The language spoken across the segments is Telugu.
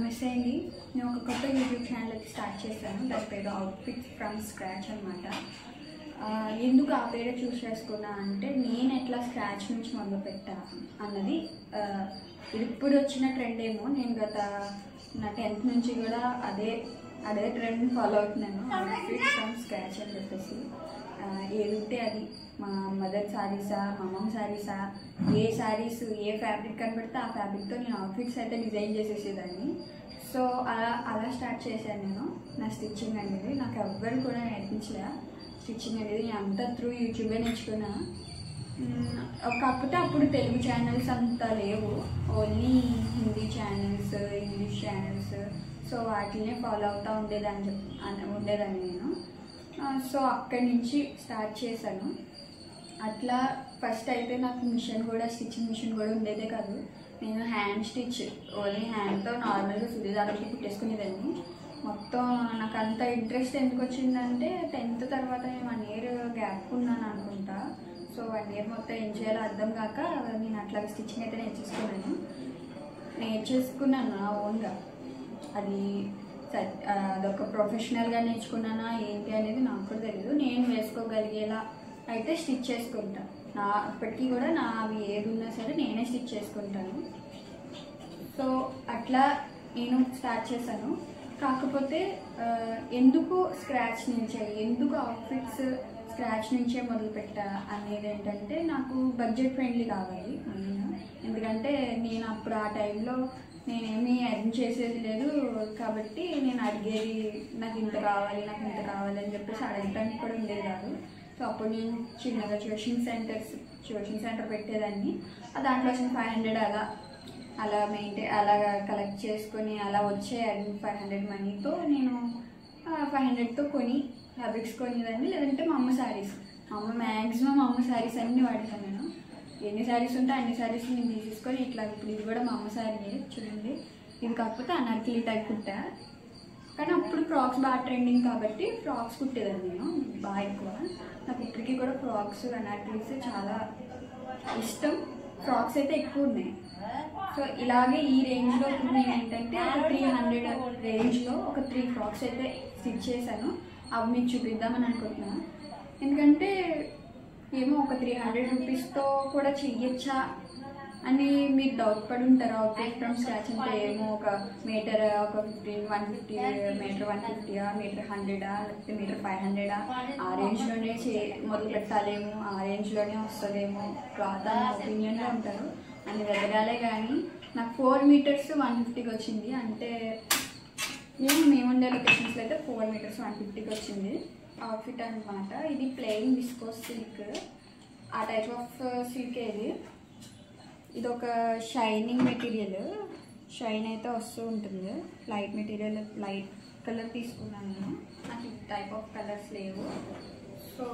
నమస్తే అండి, నేను ఒక కొత్త యూట్యూబ్ ఛానల్ స్టార్ట్ చేశాను. దాని పేరు అవుట్ఫిట్స్ ఫ్రమ్ స్క్రాచ్ అనమాట. ఎందుకు ఆ పేరు చూస్ చేసుకున్నా అంటే నేను ఎట్లా స్క్రాచ్ నుంచి మొదలు పెట్టా అన్నది ఇప్పుడు వచ్చిన ట్రెండ్ ఏమో. నేను నా 10th నుంచి కూడా అదే ట్రెండ్ ఫాలో అవుతున్నాను. అవుట్ఫిట్స్ ఫ్రమ్ స్క్రాచ్ అని చెప్పేసి ఏదుంటే అది, మా మదర్ శారీసా, మా అమ్మమ్మ శారీసా, ఏ శారీస్ ఏ ఫ్యాబ్రిక్ కనబడితే ఆ ఫ్యాబ్రిక్తో నేను అవుట్ఫిట్స్ అయితే డిజైన్ చేసేసేదాన్ని. సో అలా స్టార్ట్ చేశాను నేను. నా స్టిచ్చింగ్ అనేది నాకు ఎవ్వరు కూడా నేర్పించలే. స్టిచ్చింగ్ అనేది నేను అంతా త్రూ యూట్యూబే నేర్చుకున్నా. కాకపోతే అప్పుడు తెలుగు ఛానల్స్ అంతా లేవు, only Hindi channels, English channels. So వాటినే ఫాలో అవుతూ ఉండేదాన్ని నేను. సో అక్కడి నుంచి స్టార్ట్ చేశాను. అట్లా ఫస్ట్ అయితే నాకు స్టిచ్చింగ్ మిషన్ కూడా ఉండేదే కాదు. నేను హ్యాండ్ స్టిచ్, ఓన్లీ హ్యాండ్తో నార్మల్గా సుడిదారులకి కుట్టేసుకునేదాన్ని. మొత్తం నాకు అంత ఇంట్రెస్ట్ ఎందుకు వచ్చిందంటే 10th తర్వాత నేను 1 year గ్యాప్ ఉన్నాను అనుకుంటా. సో 1 year మొత్తం ఏం చేయాలో అర్థం కాక నేను అట్లా స్టిచ్చింగ్ అయితే నేర్చేసుకున్నాను నా ఓన్గా. అదొక ప్రొఫెషనల్గా నేర్చుకున్నానా ఏంటి అనేది నాకు కూడా తెలియదు. నేను వేసుకోగలిగేలా అయితే స్టిచ్ చేసుకుంటాను. అప్పటికీ కూడా అవి ఏది ఉన్నా సరే నేనే స్టిచ్ చేసుకుంటాను. సో అట్లా నేను స్టార్ట్ చేశాను. కాకపోతే ఎందుకు స్క్రాచ్ నుంచే, ఎందుకు అవుట్ఫిట్స్ స్క్రాచ్ నుంచే మొదలుపెట్టా అనేది ఏంటంటే, నాకు బడ్జెట్ ఫ్రెండ్లీ కావాలి. ఎందుకంటే నేను అప్పుడు ఆ టైంలో నేనేమీ ఎర్న్ చేసేది లేదు కాబట్టి నేను అడిగేది నాకు ఇంత కావాలి అని చెప్పేసి అడగటానికి కూడా ఉండేది కాదు. సో అప్పుడు నేను చిన్నగా ట్యూషన్ సెంటర్ పెట్టేదాన్ని. దాంట్లో వచ్చిన 500 అలా కలెక్ట్ చేసుకొని అలా వచ్చే 500 మనీతో నేను 500తో కొని ఫ్యాబ్రిక్స్ కొనేదాన్ని. లేదంటే మా అమ్మ శారీస్, మ్యాక్సిమం మా అమ్మ శారీస్ అన్నీ వాడతాను నేను. ఎన్ని శారీస్ ఉంటే అన్ని శారీస్ నేను తీసేసుకొని ఇట్లా, ఇప్పుడు ఇది కూడా మా అమ్మ శారీ చూడండి. ఇది కాకపోతే అనార్కలి టైప్ కుట్టా. కానీ అప్పుడు ఫ్రాక్స్ బాగా ట్రెండింగ్ కాబట్టి ఫ్రాక్స్ కుట్టేదాన్ని నేను బాగా ఎక్కువ. నాకు ఇప్పటికీ కూడా ఫ్రాక్స్, అనార్కలీస్ చాలా ఇష్టం. ఫ్రాక్స్ అయితే ఎక్కువ ఉన్నాయి. సో ఇలాగే ఈ రేంజ్లో నేను ఏంటంటే ఒక 300 రేంజ్లో ఒక 3 ఫ్రాక్స్ అయితే స్టిచ్ చేశాను. అవి మీకు చూపిద్దామని అనుకుంటున్నాను. ఎందుకంటే ఏమో ఒక 300 రూపీస్తో కూడా చెయ్యొచ్చా అని మీరు డౌట్ పడి ఉంటారు. అవుట్ఫిట్ ఫ్రమ్ స్క్రాచ్ అంటే ఏమో ఒక మీటర్ ఒక 150, మీటర్ 150, మీటర్ 100, లేకపోతే మీటర్ 500 ఆ రేంజ్లోనే మొదలు పెట్టాలేమో, ఆ రేంజ్లోనే వస్తుందేమో క్లాత్ అని ఒపీనియన్లో ఉంటారు. అన్ని వెదగాలే కానీ నాకు 4 meters 150కి వచ్చింది. అంటే మేముండే లొకేషన్స్లో అయితే 4 meters 150కి వచ్చింది అవుట్ఫిట్ అనమాట. ఇది ప్లెయిన్ విస్కోస్ సిల్క్, ఆ టైప్ ఆఫ్ సిల్క్. ఇది ఒక షైనింగ్ మెటీరియల్, షైన్ అయితే వస్తూ ఉంటుంది. లైట్ మెటీరియల్, లైట్ కలర్ తీసుకున్నాను నేను. నాకు ఈ టైప్ ఆఫ్ కలర్స్ లేవు. సో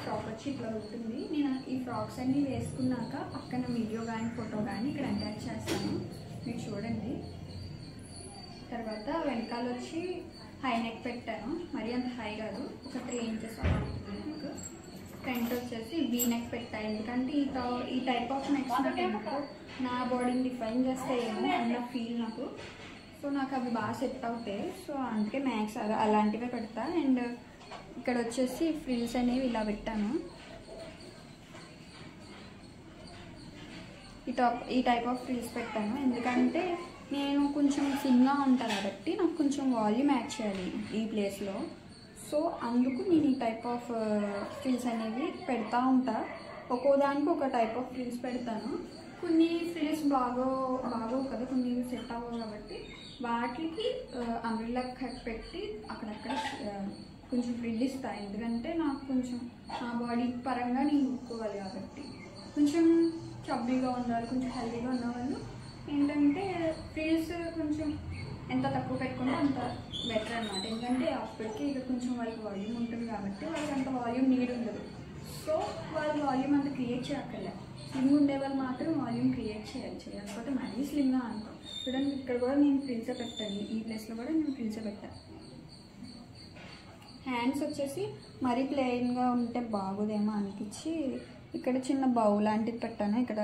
ఫ్రాక్ వచ్చి ఇట్లా ఉంటుంది. నేను ఈ ఫ్రాక్స్ అన్నీ వేసుకున్నాక పక్కన వీడియో కానీ ఫోటో కానీ ఇక్కడ అటాచ్ చేస్తాను, మీరు చూడండి. తర్వాత వెనకాల వచ్చి హై నెక్ పెట్టాను, మరీ అంత హై కాదు, ఒక 3 inches నెక్. ఫ్రంట్ వచ్చేసి వీ నెక్ పెట్టాను. ఎందుకంటే ఈ టైప్ ఆఫ్ నెక్స్ నాకు నా బాడీని డిఫైన్ చేస్తాయేమో అన్న ఫీల్ నాకు. సో నాకు అవి బాగా సెట్ అవుతాయి. సో అందుకే మ్యాక్స్ అలాంటివే పెడతా. అండ్ ఇక్కడ వచ్చేసి ఫ్రిల్స్ అనేవి ఇలా పెట్టాను. ఈ టైప్ ఆఫ్ ఫ్రిల్స్ పెట్టాను ఎందుకంటే నేను కొంచెం స్లిమ్గా ఉంటాను కాబట్టి నాకు కొంచెం వాల్యూమ్ యాడ్ చేయాలి ఈ ప్లేస్లో. సో అందుకు నేను ఈ టైప్ ఆఫ్ ఫ్రిల్స్ అనేవి పెడతా ఉంటా. ఒక్కోదానికి ఒక టైప్ ఆఫ్ ఫ్రిల్స్ పెడతాను. కొన్ని ఫ్రిల్స్ బాగోవు కదా, కొన్ని సెట్ అవ్వవు కాబట్టి వాటికి అంబ్రెల్లా కట్ పెట్టి అక్కడక్కడ కొంచెం ఫ్రిల్ ఇస్తాను. ఎందుకంటే నాకు కొంచెం నా బాడీ పరంగా నేను ఉక్కోవాలి కాబట్టి. కొంచెం చబ్బీగా ఉండాలి, కొంచెం హెల్తీగా ఉన్నవాళ్ళు ఏంటంటే ఫ్రిల్స్ కొంచెం ఎంత తక్కువ పెట్టుకుంటే అంత బెటర్ అనమాట. ఎందుకంటే అప్పటికి ఇక కొంచెం వాళ్ళకి వాల్యూమ్ ఉంటుంది కాబట్టి వాళ్ళకి అంత వాల్యూమ్ నీడ్ ఉండదు. సో వాళ్ళు వాల్యూమ్ అంత క్రియేట్ చేయక్కర్లే. స్లిమ్ ఉండే వాళ్ళు మాత్రం వాల్యూమ్ క్రియేట్ చేయకపోతే మరీ స్లిమ్గా అనుకో. చూడండి, ఇక్కడ కూడా నేను ఫ్రిల్సే పెట్టాను, ఈ ప్లేస్లో కూడా నేను ఫ్రిల్సే పెట్టాను. హ్యాండ్స్ వచ్చేసి మరీ ప్లెయిన్గా ఉంటే బాగోదేమో అనిపించి ఇక్కడ చిన్న బౌల్ లాంటిది పెట్టాను. ఇక్కడ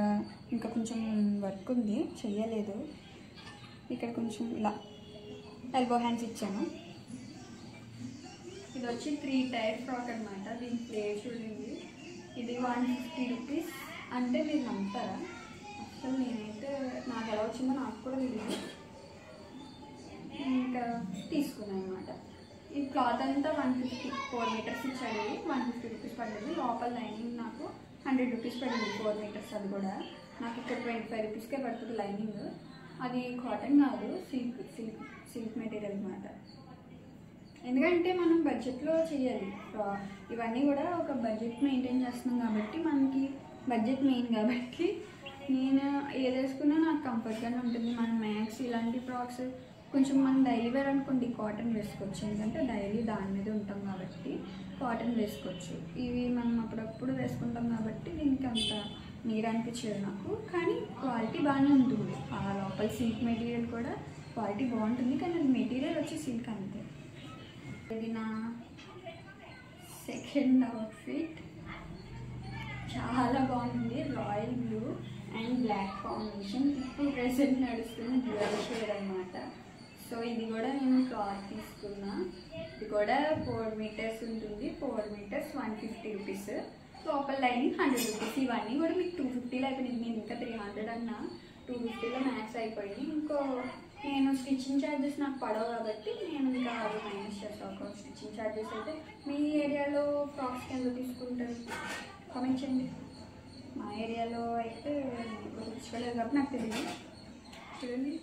ఇంకా కొంచెం వర్క్ ఉంది, చెయ్యలేదు. ఇక్కడ కొంచెం ఇలా ఎల్బో హ్యాండ్స్ ఇచ్చాను. ఇది వచ్చి 3 టైర్ ఫ్రాక్ అనమాట. దీని ప్లేస్ చూడండి. ఇది 150 రూపీస్. అంటే మీరు నమ్ముతారా, అసలు నేనైతే నాకు ఎలా వచ్చిందో నాకు కూడా తెలియదు. ఇంకా తీసుకున్నాను అనమాట. ఈ క్లాత్ అంతా 4 మీటర్స్ ఇచ్చాడు. 150 రూపీస్ పడింది. లోపల లైనింగ్ నాకు 100 రూపీస్ పడింది, 4 మీటర్స్. అది కూడా నాకు ఇక్కడ 25 రూపీస్కే పడుతుంది లైనింగ్. అది కాటన్ కాదు, సిల్క్ మెటీరియల్ అనమాట. ఎందుకంటే మనం బడ్జెట్లో చేయాలి. ఇవన్నీ కూడా ఒక బడ్జెట్ మెయింటైన్ చేస్తున్నాం కాబట్టి, మనకి బడ్జెట్ మెయిన్ కాబట్టి నేను ఏది వేసుకున్నా నాకు కంఫర్ట్గానే ఉంటుంది. మన మ్యాక్స్ ఇలాంటి ఫ్రాక్స్ కొంచెం మనం డైలీ వేర్ అనుకోండి కాటన్ వేసుకోవచ్చు, ఎందుకంటే డైలీ దాని మీద ఉంటాం కాబట్టి కాటన్ వేసుకోవచ్చు. ఇవి మనం అప్పుడప్పుడు వేసుకుంటాం కాబట్టి దీనికి అంత నీరు అనిపించదు నాకు. కానీ క్వాలిటీ బాగానే ఉంటుంది. ఆ లోపల సిల్క్ మెటీరియల్ కూడా క్వాలిటీ బాగుంటుంది, కానీ అది మెటీరియల్ వచ్చి సిల్క్ అంతే. ఇది నా సెకండ్ అవుట్ఫిట్. చాలా బాగుంది. Royal blue and black combination. ఇప్పుడు ప్రెసెంట్ నడుస్తున్న డ్యూయల్ షేడ్ అనమాట. సో ఇది కూడా నేను క్లాత్ తీసుకున్నా. ఇది కూడా 4 మీటర్స్ ఉంటుంది. 4 మీటర్స్ 150 రూపీస్. లోపల లైనింగ్ 100 రూపీస్. ఇవన్నీ కూడా మీకు 250లో అయిపోయింది. నేను ఇంకా 300 అన్నా 250లో మ్యాక్స్ అయిపోయింది. ఇంకో నేను స్టిచ్చింగ్ ఛార్జెస్ నాకు పడవు కాబట్టి నేను ఇంకా అవి మైనస్ చేస్తాను. స్టిచ్చింగ్ ఛార్జెస్ అయితే మీ ఏరియాలో ఫ్రాక్స్కి ఎంత తీసుకుంటారు కామెంట్ చేయండి. మా ఏరియాలో అయితే తెచ్చుకోలేదు కాబట్టి నాకు తెలియదు. చూడండి,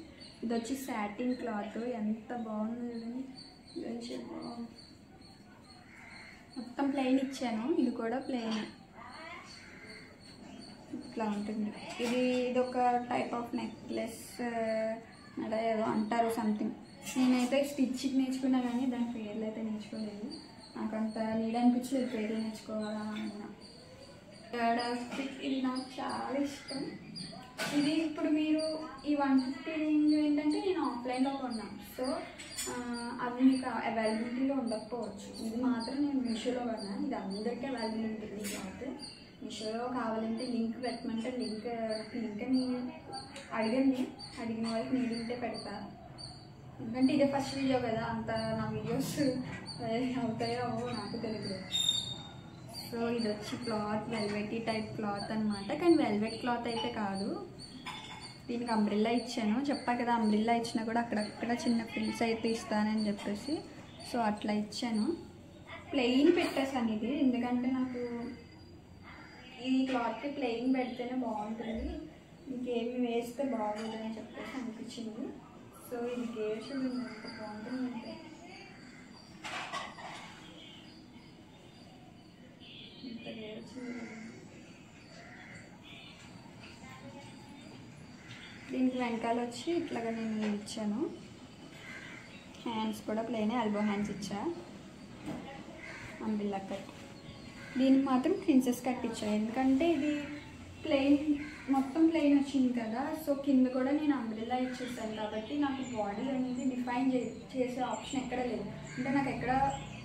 ఇది వచ్చి సాటిన్ క్లాత్. ఎంత బాగుంది చూడండి. మొత్తం ప్లెయిన్ ఇచ్చాను. ఇది కూడా ప్లెయిన్ ఇట్లా ఉంటుంది. ఇదొక టైప్ ఆఫ్ నెక్లెస్ అలా ఏదో అంటారు సంథింగ్. నేనైతే స్టిచ్చింగ్ నేర్చుకున్నా కానీ దాని పేర్లు అయితే నేర్చుకోలేదు. నాకు అంత నీడ్ అనిపించలేదు పేర్లు నేర్చుకోవాలా అన్న. థర్డ్ అవుట్ఫిట్, ఇది నాకు చాలా ఇష్టం. ఇది ఇప్పుడు మీరు ఈ 150 రేంజ్ ఏంటంటే నేను ఆఫ్లైన్లో కొన్నాను. సో అవి మీకు అవైలబిలిటీలో ఉండకపోవచ్చు. ఇది మాత్రం నేను మీషోలో కొన్నాను. ఇది అందరికీ అవైలబుల్ ఉంటుంది. క్లాత్ మీషోలో కావాలంటే లింక్ పెట్టమంటే లింక్ మీరు అడగండి. అడిగిన వాళ్ళకి నేను ఉంటే పెడతా. ఎందుకంటే ఇదే ఫస్ట్ వీడియో కదా, అంత నా వీడియోస్ అవుతాయో అవో నాకు తెలియదు. సో ఇది వచ్చి క్లాత్ వెల్వెటీ టైప్ క్లాత్ అనమాట. కానీ వెల్వెట్ క్లాత్ అయితే కాదు. దీనికి అంబ్రిల్లా ఇచ్చాను. చెప్పా కదా, అంబ్రిల్లా ఇచ్చినా కూడా అక్కడక్కడ చిన్న ఫ్రిల్స్ అయితే ఇస్తానని చెప్పేసి సో అట్లా ఇచ్చాను. ప్లెయిన్ పెట్టేసాను ఇది, ఎందుకంటే నాకు ఈ క్లాత్కి ప్లెయిన్ పెడితేనే బాగుంటుంది, ఇంకేమి వేస్తే బాగోదని చెప్పేసి అనిపించింది. సో ఇది గేర్స్ ఎంత బాగుంటుందంటే ఇంత గేర్స్. దీనికి వెనకాల వచ్చి ఇట్లాగా నేను ఇచ్చాను. హ్యాండ్స్ కూడా ప్లెయిన్, ఎల్బో హ్యాండ్స్ ఇచ్చా. Umbrella cut. దీనికి మాత్రం ప్రిన్సెస్ కట్ ఇచ్చాను, ఎందుకంటే ఇది ప్లెయిన్ మొత్తం ప్లెయిన్ వచ్చింది కదా. సో కింద కూడా నేను అంబ్రిల్లా ఇచ్చేసాను కాబట్టి నాకు బాడీ అనేది డిఫైన్ చేసే ఆప్షన్ ఎక్కడ లేదు. అంటే నాకు ఎక్కడ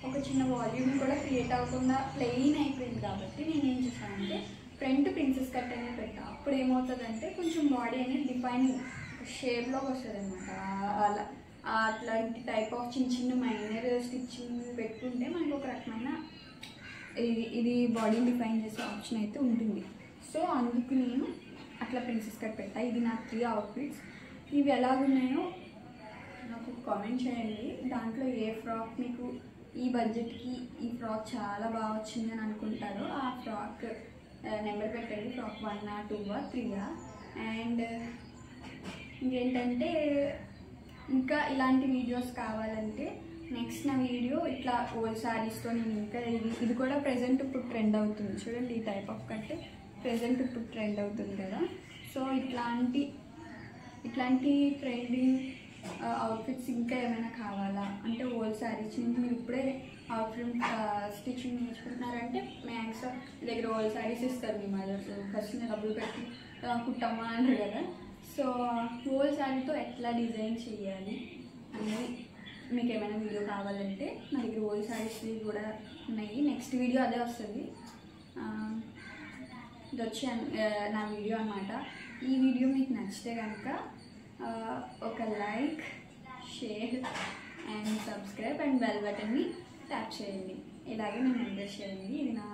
ఒక చిన్న వాల్యూమ్ కూడా క్రియేట్ అవ్వకుండా ప్లెయిన్ అయిపోయింది కాబట్టి నేను ఏం చేశానంటే ఫ్రంట్ ప్రిన్సెస్ కట్ అనేది పెట్టా. అప్పుడు ఏమవుతుందంటే కొంచెం బాడీ అనేది డిఫైనింగ్ షేప్లోకి వస్తుంది అనమాట. అలా అట్లాంటి టైప్ ఆఫ్ చిన్న చిన్న మైనర్ స్టిచ్చింగ్ పెట్టుకుంటే మనకు ఒక రకమైన ఇది బాడీని డిఫైన్ చేసే ఆప్షన్ అయితే ఉంటుంది. సో అందుకు నేను అట్లా ప్రిన్సెస్ కట్ పెట్టా. ఇది నా 3 అవుట్ఫిట్స్. ఇవి ఎలాగున్నాయో నాకు కామెంట్ చేయండి. దాంట్లో ఏ ఫ్రాక్ మీకు ఈ బడ్జెట్కి ఈ ఫ్రాక్ చాలా బాగా వచ్చిందని అనుకుంటారో ఆ ఫ్రాక్ నెంబర్ పెట్టండి. ఫ్రాక్ 1, 2, 3. అండ్ ఇంకేంటంటే ఇంకా ఇలాంటి వీడియోస్ కావాలంటే నెక్స్ట్ నా వీడియో ఇట్లా ఓల్డ్ శారీస్తో నేను ఇంకా ఇది కూడా ప్రజెంట్ ఇప్పుడు ట్రెండ్ అవుతుంది. చూడండి, ఈ టైప్ ఆఫ్ కట్ ప్రజెంట్ ఇప్పుడు ట్రెండ్ అవుతుంది కదా. సో ఇట్లాంటి ట్రెండింగ్ అవుట్ఫిట్స్ ఇంకా ఏమైనా కావాలా అంటే ఓల్డ్ శారీస్ నుంచి మీరు ఇప్పుడే అవుట్ఫిట్ స్టిచ్చింగ్ నేర్చుకుంటున్నారంటే మ్యాక్స్ దగ్గర ఓల్డ్ శారీస్ ఇస్తారు మీ మదర్స్. ఫస్ట్ నేను డబ్బులు పెట్టి కుట్టమ్మా అన్నారు కదా. సో ఓల్డ్ శారీతో ఎట్లా డిజైన్ చేయాలి అనేది మీకు ఏమైనా వీడియో కావాలంటే నా దగ్గర ఓల్డ్ శారీస్ కూడా ఉన్నాయి. నెక్స్ట్ వీడియో అదే వస్తుంది. ఇది వచ్చి నా వీడియో అనమాట. ఈ వీడియో మీకు నచ్చితే కనుక ఒక like, share and subscribe and bell బటన్ని ట్యాప్ చేయండి. ఇలాగే నేను ఎంకరేజ్ చేయండి. ఇది నా